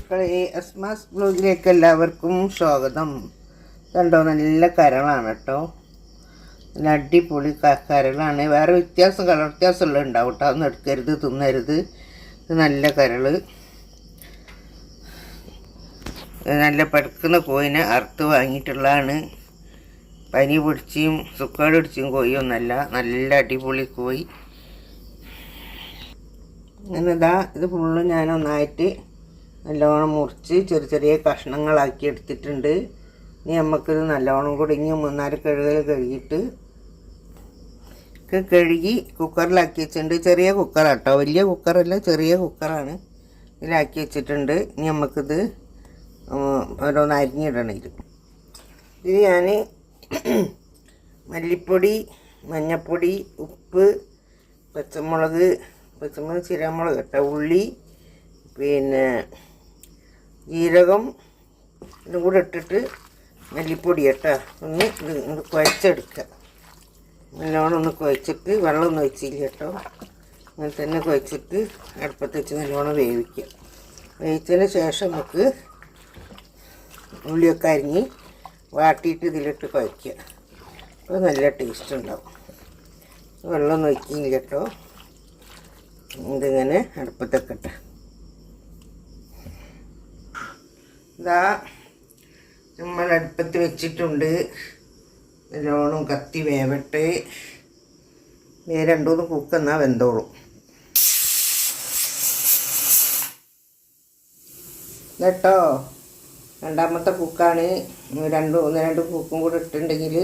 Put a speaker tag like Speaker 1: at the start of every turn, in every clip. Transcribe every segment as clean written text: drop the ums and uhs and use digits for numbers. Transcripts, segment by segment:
Speaker 1: മക്കളെ അസ്മാസ് ബ്ലോഗിലേക്ക് എല്ലാവർക്കും സ്വാഗതം. കണ്ടോ, നല്ല കരളാണ് കേട്ടോ, നല്ല അടിപൊളി കരളാണ്. വേറെ കളർ വ്യത്യാസമുള്ള ഉണ്ടാവും കേട്ടോ, ഒന്നും എടുക്കരുത്, തിന്നരുത്. ഇത് നല്ല കരള്, നല്ല പടുക്കുന്ന കോയിനെ അറുത്ത് വാങ്ങിയിട്ടുള്ളതാണ്. പനി പിടിച്ചും സുക്കേട് പിടിച്ചും കോഴിയൊന്നല്ല, നല്ല അടിപൊളി കോഴി. അങ്ങനെ ഇത് ഫുള്ളും ഞാനൊന്നായിട്ട് നല്ലോണം മുറിച്ച് ചെറിയ ചെറിയ കഷ്ണങ്ങളാക്കി എടുത്തിട്ടുണ്ട്. ഇനി നമുക്കിത് നല്ലോണം കൂടി ഇനി 3-4 കഴുകിയിട്ട് കഴുകി കുക്കറിലാക്കി വെച്ചിട്ടുണ്ട്. ചെറിയ കുക്കറാട്ടോ, വലിയ കുക്കറല്ല, ചെറിയ കുക്കറാണ്. ഇതിലാക്കി വെച്ചിട്ടുണ്ട്. ഇനി നമുക്കിത് ഓരോന്ന് അരിഞ്ഞിടണം. ഇത് ഞാൻ മല്ലിപ്പൊടി, മഞ്ഞൾപ്പൊടി, ഉപ്പ്, പച്ചമുളക് ചിരമുളക് കേട്ടോ, ഉള്ളി, പിന്നെ ജീരകം ഇതും കൂടെ ഇട്ടിട്ട് മല്ലിപ്പൊടി കേട്ടോ ഒന്ന് കുഴച്ചെടുക്കുക. നല്ലോണം ഒന്ന് കുഴച്ചിട്ട്, വെള്ളമൊന്നും ഒഴിച്ചില്ല കേട്ടോ, അങ്ങനെ തന്നെ കുഴച്ചിട്ട് അടുപ്പത്ത് വെച്ച് നല്ലോണം വേവിക്കുക. വേവിച്ചതിന് ശേഷം നമുക്ക് ഉള്ളിയൊക്കെ അരിഞ്ഞ് വാട്ടിയിട്ട് ഇതിലിട്ട് കുഴയ്ക്കുക. അപ്പോൾ നല്ല ടേസ്റ്റ് ഉണ്ടാവും. വെള്ളമൊന്നും ഒഴിക്കില്ല കേട്ടോ, ഇതിങ്ങനെ അടുപ്പത്തൊക്കെ ഇട്ട് നമ്മൾ അടുപ്പത്ത് വെച്ചിട്ടുണ്ട്. നല്ലോണം കത്തി വേവട്ടെ. 2-3 കുക്കെന്നാൽ വെന്തോളും. കേട്ടോ, രണ്ടാമത്തെ കുക്കാണ്. 2 കുക്കും കൂടെ ഇട്ടിട്ടുണ്ടെങ്കിൽ,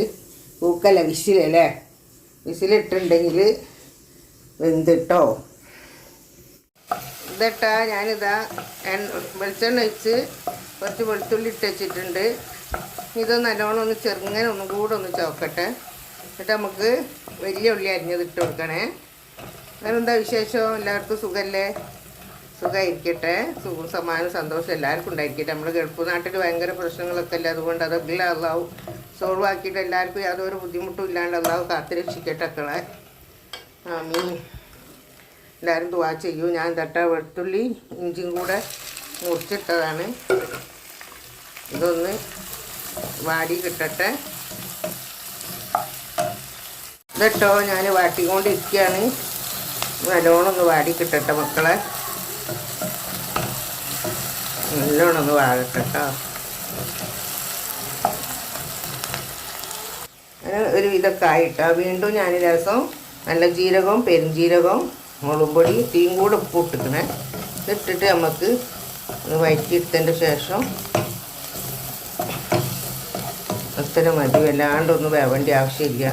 Speaker 1: കുക്കല്ല വിസിലല്ലേ, വിസിലിട്ടുണ്ടെങ്കിൽ വെന്തിട്ടോ. ഇതട്ടാ ഞാനിതാ വെളിച്ചെണ്ണ ഒഴിച്ച് കുറച്ച് വെളുത്തുള്ളി ഇട്ട് വെച്ചിട്ടുണ്ട്. ഇത് നല്ലോണം ഒന്ന് ചെറുങ്ങനെ ഒന്നും കൂടെ ഒന്ന് ചോക്കട്ടെ. എന്നിട്ട് നമുക്ക് വലിയ ഉള്ളി അരിഞ്ഞത് ഇട്ട് കൊടുക്കണേ. വേറെന്താ വിശേഷം? എല്ലാവർക്കും സുഖമല്ലേ? സുഖമായിരിക്കട്ടെ. സമാധാനം സന്തോഷം എല്ലാവർക്കും ഉണ്ടായിരിക്കട്ടെ. നമ്മുടെ ഗൾഫ് നാട്ടിൽ ഭയങ്കര പ്രശ്നങ്ങളൊക്കെ അല്ലേ, അതുകൊണ്ട് അതൊക്കെ അള്ളാവും സോൾവ് ആക്കിയിട്ട് എല്ലാവർക്കും യാതൊരു ബുദ്ധിമുട്ടും ഇല്ലാണ്ട് അള്ളാവ് കാത്തിരക്ഷിക്കട്ടെ മക്കളെ. ആമീൻ. എല്ലാവരും ദുആ ചെയ്യൂ. ഞാൻ വെളുത്തുള്ളി ഇഞ്ചിയും കൂടെ മുറിച്ചിട്ടതാണ്. ഇതൊന്ന് വാടി കിട്ടട്ടെ. ഇതട്ടോ ഞാൻ വാട്ടിക്കൊണ്ടിരിക്കുകയാണ്. നല്ലോണം ഒന്ന് വാടി കിട്ടട്ടെ മക്കളെ, നല്ലോണം ഒന്ന് വാടട്ടെ കേട്ടോ. അങ്ങനെ ഒരു ഇതൊക്കെ ആയിട്ടോ. വീണ്ടും ഞാൻ രസം നല്ല ജീരകവും പെരുംജീരകവും മുളകുപൊടി തീയും കൂടെ ഉപ്പ് ഇട്ടിക്കണേ. ഇട്ടിട്ട് നമുക്ക് ഒന്ന് വഴറ്റിയെടുത്തതിൻ്റെ ശേഷം അത്ര മതി, വല്ലാണ്ടൊന്നും വേവേണ്ട ആവശ്യമില്ല.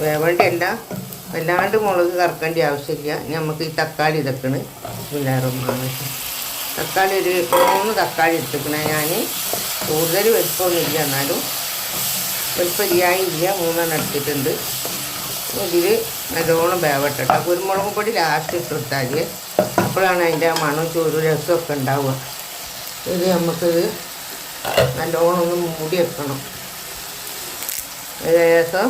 Speaker 1: വേവേണ്ടല്ല, വല്ലാണ്ട് മുളക് കറക്കേണ്ട ആവശ്യമില്ല. നമുക്ക് ഈ തക്കാളി ഇതൊക്കെയാണ് എല്ലാവരും. തക്കാളി ഒരു 3 തക്കാളി എടുത്തിക്കണേ ഞാൻ. കൂടുതൽ വലിപ്പമൊന്നുമില്ല, എന്നാലും വലിപ്പമില്ലായില്ല, 3 എടുത്തിട്ടുണ്ട്. ഇതിൽ നല്ലോണം വേവട്ടെ. കുരുമുളക് പൊടി ലാസ്റ്റ് ഇട്ട് കൊടുത്താൽ അപ്പോഴാണ് അതിൻ്റെ മണം ചോറ് രസമൊക്കെ ഉണ്ടാവുക. ഇത് നമുക്കിത് നല്ലോണം ഒന്ന് മൂടി വെക്കണം. ഏകദേശം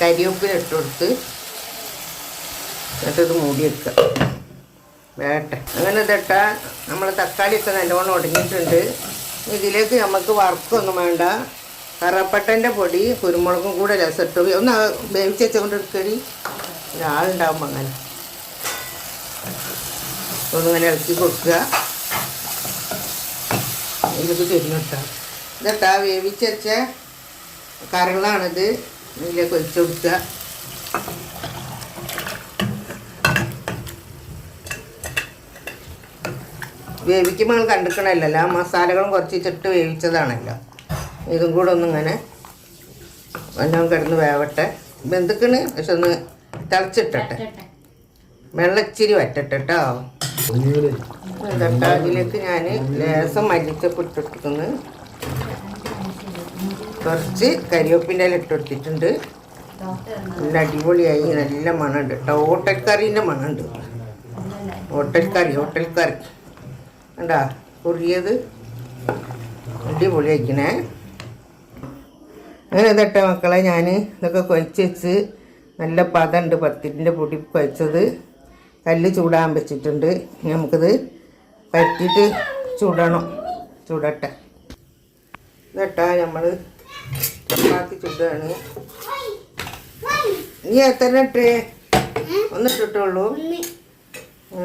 Speaker 1: കരിവേപ്പിലിട്ട് കൊടുത്ത് എന്നിട്ടിത് മൂടി വെക്കുക. വേട്ടെ. അങ്ങനെ ഇതിട്ടാൽ നമ്മൾ തക്കാളിയൊക്കെ നല്ലോണം ഉടങ്ങിയിട്ടുണ്ട്. ഇതിലേക്ക് നമുക്ക് വറുക്കൊന്നും വേണ്ട. കറപ്പട്ടൻ്റെ പൊടി കുരുമുളകും കൂടെ രസമിട്ട് ഒന്ന് വേവിച്ച് വെച്ചുകൊണ്ട് എടുക്കടി. ഒരാളുണ്ടാവുമ്പോൾ അങ്ങനെ ഒന്നിങ്ങനെ ഇളക്കി കൊടുക്കുക. ഇതിലേക്ക് തിരിഞ്ഞിട്ടാ. ഇതട്ടാ വേവിച്ച് വെച്ച കരളാണിത്. ഇതിലേക്ക് ഒഴിച്ചു കൊടുക്കുക. വേവിക്കുമ്പോൾ നമ്മൾ കണ്ടിക്കണമല്ലോ, ആ മസാലകളും കുറച്ച് ചിട്ട് വേവിച്ചതാണല്ലോ. ഇതും കൂടെ ഒന്നിങ്ങനെ എല്ലാം കിടന്ന് വേവട്ടെ. വെന്തിക്കണ്, പക്ഷെ ഒന്ന് തിളച്ചിട്ടെ, വെള്ളം ഇച്ചിരി വറ്റട്ടെ കേട്ടോ. ഇതട്ടാ ഇതിലേക്ക് ഞാൻ ലേസം മല്ലിച്ചപ്പ് ഇട്ടിട്ടുണ്ട്, കുറച്ച് കരിവേപ്പിൻ്റെ ഇല ഇട്ടെടുത്തിട്ടുണ്ട്. നല്ല അടിപൊളിയായി, നല്ല മണമുണ്ട് കേട്ടോ. ഹോട്ടൽക്കറീൻ്റെ മണമുണ്ട്. ഹോട്ടൽക്കറി കണ്ടാ കുറിയത് അടിപൊളിയായിക്കണേ. അങ്ങനെ ഇതട്ടെ മക്കളെ, ഞാൻ ഇതൊക്കെ കുഴച്ച് വെച്ച് നല്ല പതമുണ്ട്, പത്തിരിൻ്റെ പൊടി കുഴച്ചത്. കല്ല് ചൂടാൻ വെച്ചിട്ടുണ്ട്. നമുക്കിത് പറ്റിയിട്ട് ചൂടട്ടെ. ഇതട്ടാ നമ്മൾ ചപ്പാത്തി ചുടുകയാണ്. നീ എത്ര ഇട്ടേ? ഒന്നിട്ടിട്ടുള്ളൂ.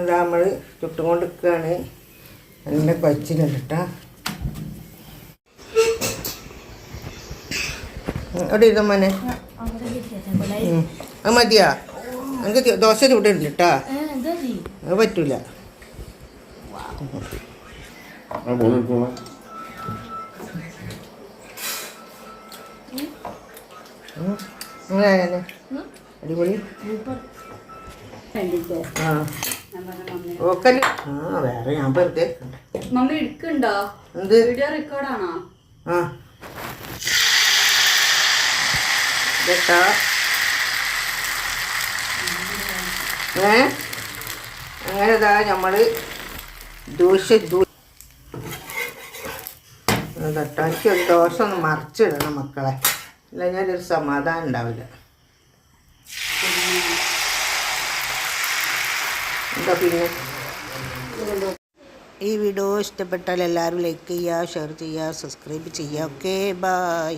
Speaker 1: ഇതാ നമ്മൾ ചുട്ടുകൊണ്ട് നിൽക്കുകയാണ്. നല്ല കൊച്ചിലുണ്ടിട്ടാ. അവിടെ ഇരുന്ന മോനെ. അത് മതിയാ? എനിക്ക് ദോശ ചൂടുണ്ട് കേട്ടാ. അത് പറ്റൂല. അടിപൊളി. ഓക്കല്. വേറെ ഞാൻ വെറുതെ എന്ത് റെക്കോർഡാണോ? കേട്ടാ. അങ്ങനെ ഇതാ നമ്മള് തട്ടാക്കി ഒരു ദോശ ഒന്ന് മറിച്ചിടണം മക്കളെ, അല്ല ഞാനൊരു സമാധാനം ഉണ്ടാവില്ല. എന്താ പിന്നെ ഈ വീഡിയോ ഇഷ്ടപ്പെട്ടാൽ എല്ലാവരും ലൈക്ക് ചെയ്യുക, ഷെയർ ചെയ്യുക, സബ്സ്ക്രൈബ് ചെയ്യുക. Okay, by.